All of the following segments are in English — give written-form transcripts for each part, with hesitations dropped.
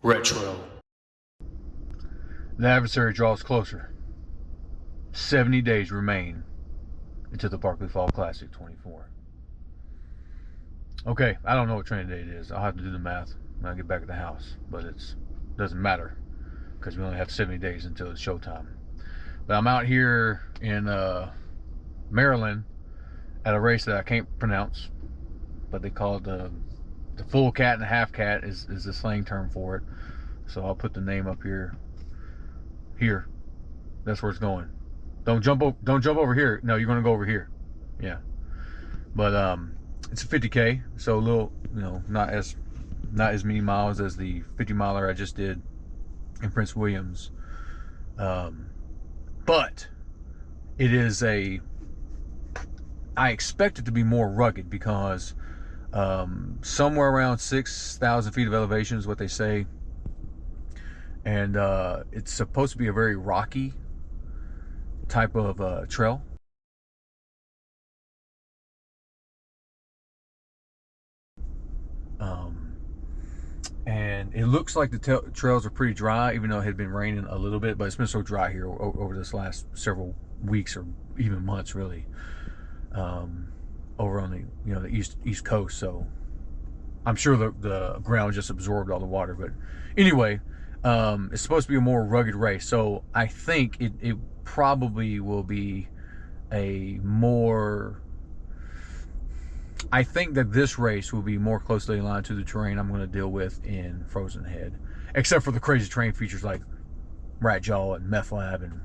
Retro. The adversary draws closer. 70 days remain until the Barkley Fall Classic 24. Okay, I don't know what training day it is. I'll have to do the math when I get back at the house, but it doesn't matter because we only have 70 days until it's showtime. But I'm out here in Maryland at a race that I can't pronounce, but they call it the full cat and a half cat is the slang term for it. So I'll put the name up here. Here, that's where it's going. Don't jump over here. No, you're gonna go over here. Yeah, but it's a 50K, so a little, not as many miles as the 50 miler I just did in Prince Williams. But it is I expect it to be more rugged because somewhere around 6,000 feet of elevation is what they say. And it's supposed to be a very rocky type of trail. And it looks like the trails are pretty dry, even though it had been raining a little bit, but it's been so dry here over this last several weeks or even months, really, over on the east coast. So I'm sure the ground just absorbed all the water. But anyway, it's supposed to be a more rugged race, so I think it probably will be I think that this race will be more closely aligned to the terrain I'm going to deal with in Frozen Head, except for the crazy terrain features like Rat Jaw and Meth Lab and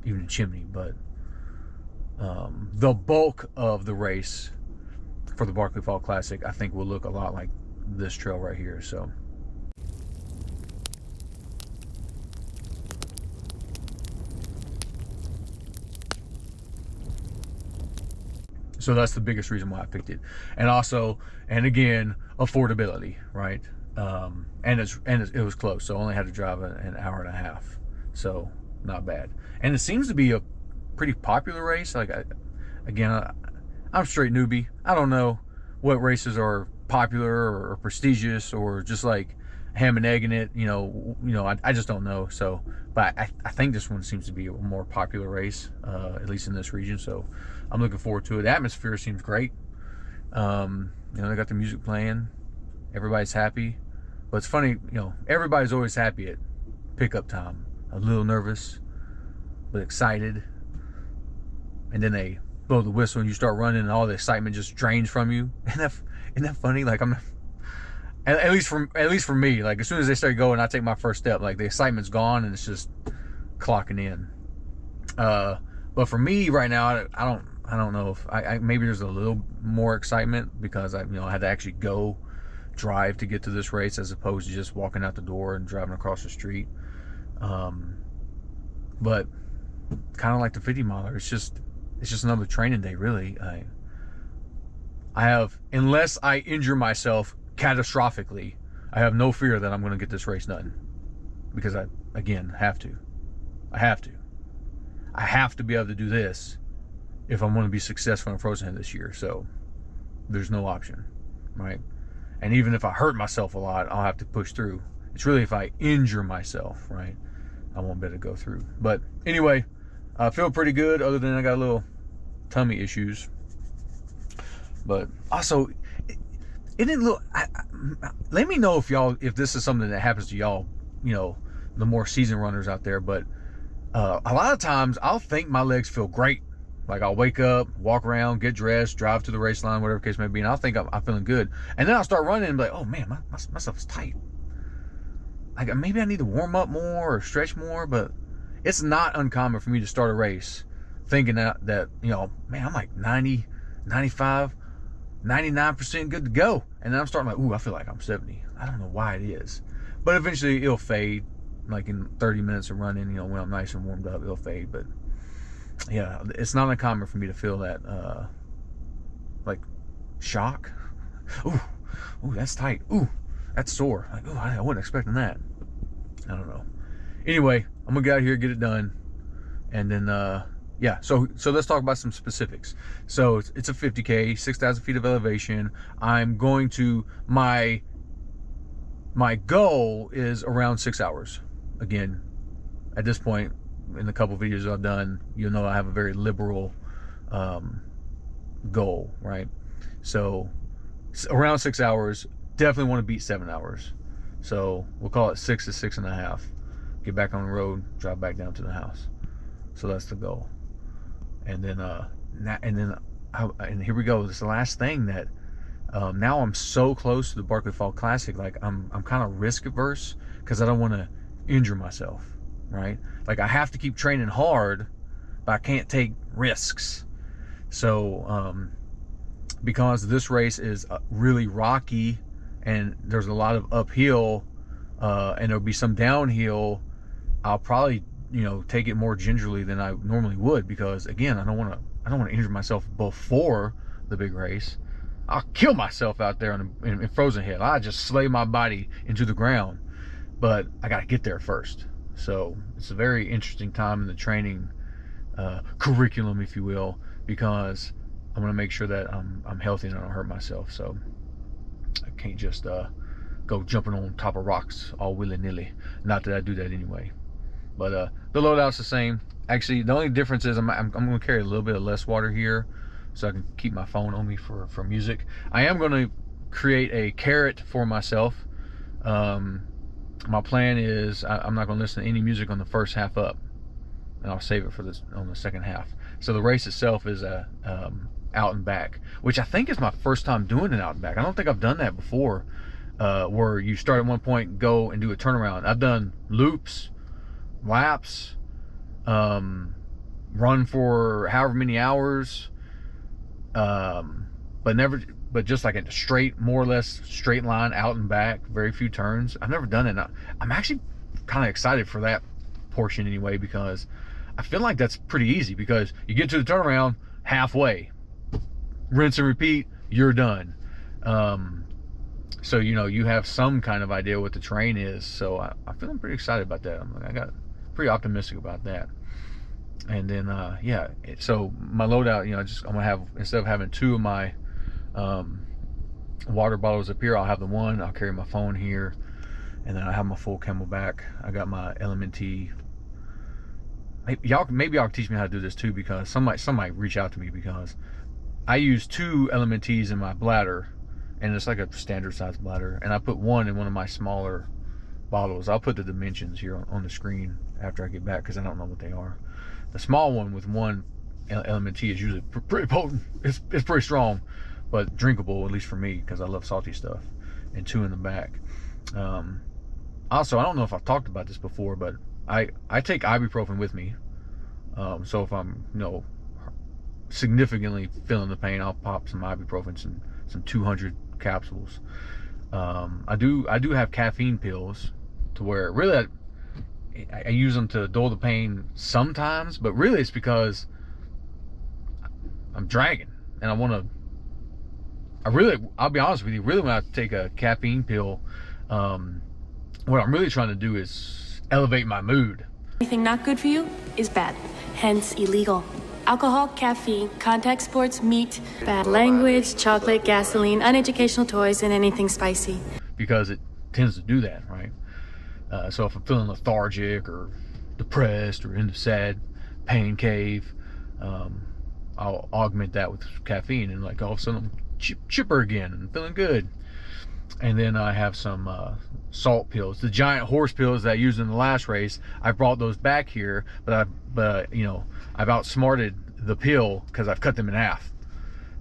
even the Chimney. But the bulk of the race for the Barkley Fall Classic, I think, will look a lot like this trail right here. So that's the biggest reason why I picked it. And also, and again, affordability, right? And it was close, so I only had to drive an hour and a half, so not bad. And it seems to be a pretty popular race. Like, I'm straight newbie. I don't know what races are popular or prestigious or just like ham and egg in it. I just don't know. So, but I think this one seems to be a more popular race, at least in this region. So I'm looking forward to it. The atmosphere seems great. They got the music playing. Everybody's happy. But it's funny, everybody's always happy at pickup time. A little nervous, but excited. And then they blow the whistle and you start running and all the excitement just drains from you. Isn't that funny? Like, at least for me, like, as soon as they start going, I take my first step, like, the excitement's gone and it's just clocking in. But for me right now, I don't know if maybe there's a little more excitement because I had to actually go drive to get to this race as opposed to just walking out the door and driving across the street. But kind of like the 50 miler, it's just another training day, really. I have, unless I injure myself catastrophically, I have no fear that I'm going to get this race done, because I have to be able to do this if I'm going to be successful in Frozen Head this year. So there's no option, right? And even if I hurt myself a lot, I'll have to push through. It's really if I injure myself, right, I won't be able to go through. But anyway, I feel pretty good, other than I got a little tummy issues. But also, it didn't look. Let me know if this is something that happens to y'all, the more seasoned runners out there. But a lot of times I'll think my legs feel great. Like, I'll wake up, walk around, get dressed, drive to the race line, whatever the case may be, and I'll think I'm feeling good. And then I'll start running and be like, oh man, my stuff is tight. Like, maybe I need to warm up more or stretch more. But it's not uncommon for me to start a race thinking that man, I'm like 90, 95, 99% good to go. And then I'm starting like, ooh, I feel like I'm 70. I don't know why it is. But eventually it'll fade. Like in 30 minutes of running, when I'm nice and warmed up, it'll fade. But yeah, it's not uncommon for me to feel that like shock. Ooh, that's tight. Ooh, that's sore. Like, ooh, I wasn't expecting that. I don't know. Anyway, I'm gonna get out here, get it done, and then yeah, so let's talk about some specifics. So it's a 50K, 6,000 feet of elevation. I'm going to, my my goal is around 6 hours. Again, at this point, in the couple videos I've done, you'll know I have a very liberal goal, right? So around 6 hours, definitely want to beat 7 hours. So we'll call it 6 to 6.5. Get back on the road, drive back down to the house. So that's the goal. And then here we go. This is the last thing that now I'm so close to the Barkley Fall Classic. Like I'm kind of risk averse because I don't want to injure myself, right? Like I have to keep training hard, but I can't take risks. So because this race is really rocky and there's a lot of uphill and there'll be some downhill, I'll probably, you know, take it more gingerly than I normally would, because again, I don't want to injure myself before the big race. I'll kill myself out there in Frozen Head. I just slay my body into the ground, but I got to get there first. So it's a very interesting time in the training curriculum, if you will, because I want to make sure that I'm healthy and I don't hurt myself. So I can't just go jumping on top of rocks all willy-nilly. Not that I do that anyway. But the loadout's the same. Actually, the only difference is I'm going to carry a little bit of less water here so I can keep my phone on me for music. I am going to create a carrot for myself. My plan is I'm not going to listen to any music on the first half up, and I'll save it for this on the second half. So the race itself is out and back, which I think is my first time doing an out and back. I don't think I've done that before, where you start at one point, go and do a turnaround. I've done loops, laps, run for however many hours, but just like a straight, more or less straight line out and back, very few turns. I've never done it. I'm actually kind of excited for that portion anyway, because I feel like that's pretty easy, because you get to the turnaround halfway, rinse and repeat, you're done. So you know, you have some kind of idea what the terrain is. So I'm feeling pretty excited about that. I got pretty optimistic about that. And then yeah, so my loadout, you know, I'm gonna have, instead of having two of my water bottles up here, I'll have the one. I'll carry my phone here, and then I have my full Camelback. I got my LMNT. Maybe y'all can teach me how to do this too, because somebody reach out to me, because I use 2 LMNTs in my bladder, and it's like a standard size bladder, and I put one in one of my smaller bottles. I'll put the dimensions here on the screen after I get back, because I don't know what they are. The small one with 1 LMNT is usually pretty potent. It's pretty strong, but drinkable, at least for me, because I love salty stuff. And 2 in the back. Also, I don't know if I've talked about this before, but I take ibuprofen with me. So if I'm, you know, significantly feeling the pain, I'll pop some ibuprofen, some 200 capsules. I do have caffeine pills, to where really I use them to dull the pain sometimes, but really it's because I'm dragging and I'll be honest with you, really when I take a caffeine pill, what I'm really trying to do is elevate my mood. Anything not good for you is bad, hence illegal. Alcohol, caffeine, contact sports, meat, bad language, chocolate, gasoline, uneducational toys, and anything spicy. Because it tends to do that, right? So if I'm feeling lethargic or depressed or in the sad pain cave, I'll augment that with caffeine, and like all of a sudden I'm chipper again and feeling good. And then I have some salt pills, the giant horse pills that I used in the last race. I brought those back here, but you know, I've outsmarted the pill because I've cut them in half.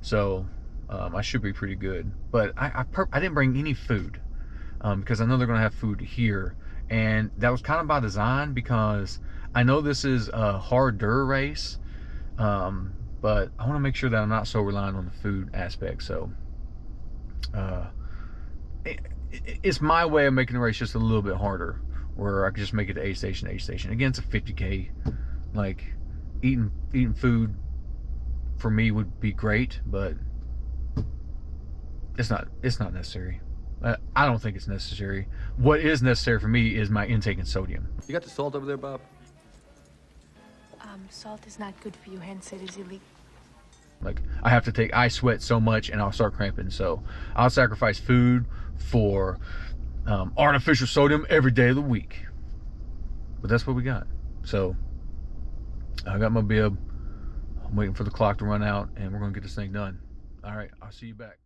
So I should be pretty good. But I didn't bring any food, because I know they're gonna have food here, and that was kind of by design, because I know this is a harder race, but I want to make sure that I'm not so reliant on the food aspect. So it's my way of making the race just a little bit harder, where I can just make it to aid station to aid station. Again, it's a 50K. Like eating food for me would be great, but it's not necessary. I don't think it's necessary. What is necessary for me is my intake in sodium. You got the salt over there, Bob? Salt is not good for you, hence it is illegal. Like, I sweat so much and I'll start cramping, so I'll sacrifice food for artificial sodium every day of the week. But that's what we got. So I got my bib. I'm waiting for the clock to run out, and we're gonna get this thing done. All right, I'll see you back.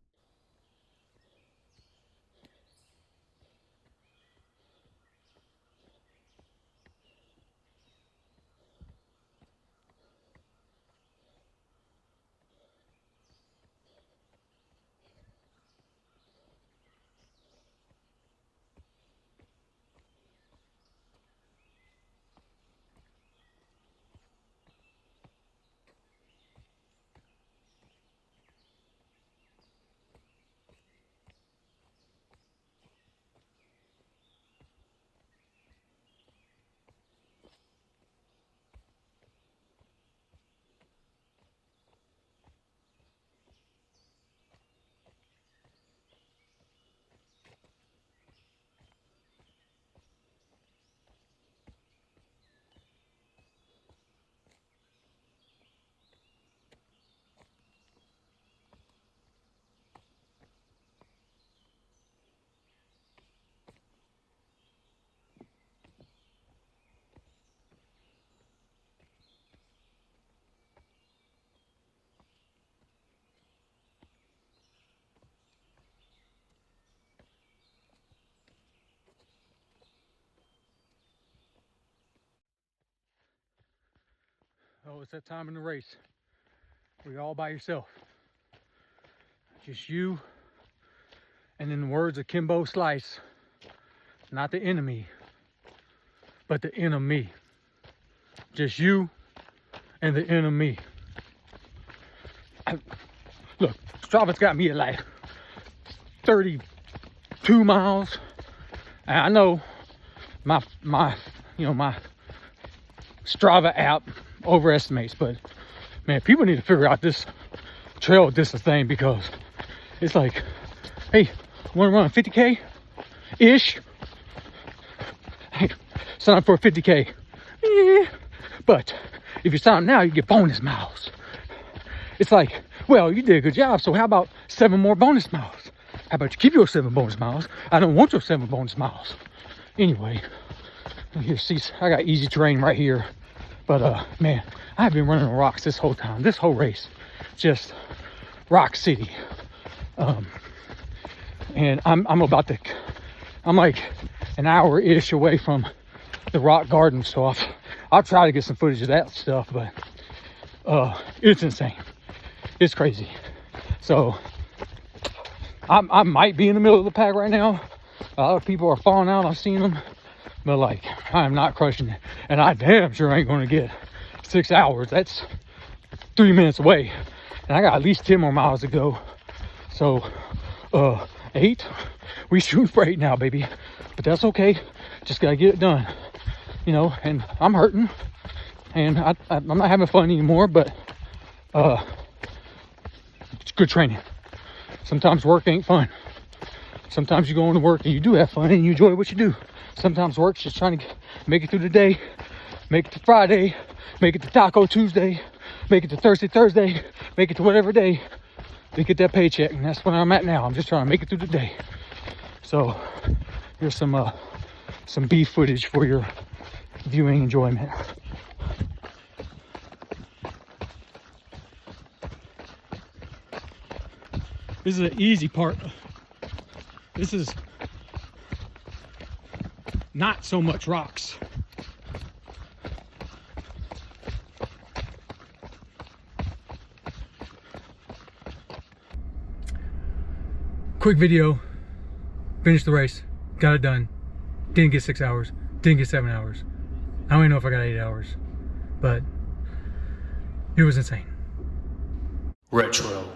Oh, it's that time in the race where you're all by yourself. Just you, and in the words of Kimbo Slice, not the enemy, but the enemy. Just you and the enemy. Look, Strava's got me at like 32 miles. And I know my Strava app overestimates, but man, people need to figure out this trail distance thing, because it's like, hey, want to run 50K ish? Hey, sign up for a 50K. Yeah. But if you sign up now, you get bonus miles. It's like, well, you did a good job, so how about 7 more bonus miles? How about you keep your 7 bonus miles? I don't want your 7 bonus miles. Anyway, here, see, I got easy terrain right here. But man, I've been running on rocks this whole time, this whole race, just rock city. And I'm like an hour-ish away from the rock garden, so I'll try to get some footage of that stuff, but it's insane. It's crazy. So I might be in the middle of the pack right now. A lot of people are falling out, I've seen them. But like, I'm not crushing it. And I damn sure ain't gonna get 6 hours. That's 3 minutes away. And I got at least 10 more miles to go. So 8, we shooting for 8 now, baby. But that's okay, just gotta get it done. You know, and I'm hurting. And I'm not having fun anymore, but it's good training. Sometimes work ain't fun. Sometimes you go into work and you do have fun and you enjoy what you do. Sometimes work's just trying to make it through the day, make it to Friday, make it to Taco Tuesday, make it to Thursday, make it to whatever day to get that paycheck. And that's where I'm at now. I'm just trying to make it through the day. So here's some beef footage for your viewing enjoyment. This is the easy part. This is not so much rocks. Quick video, finished the race, got it done. Didn't get 6 hours, didn't get 7 hours. I don't even know if I got 8 hours, but it was insane. Retro.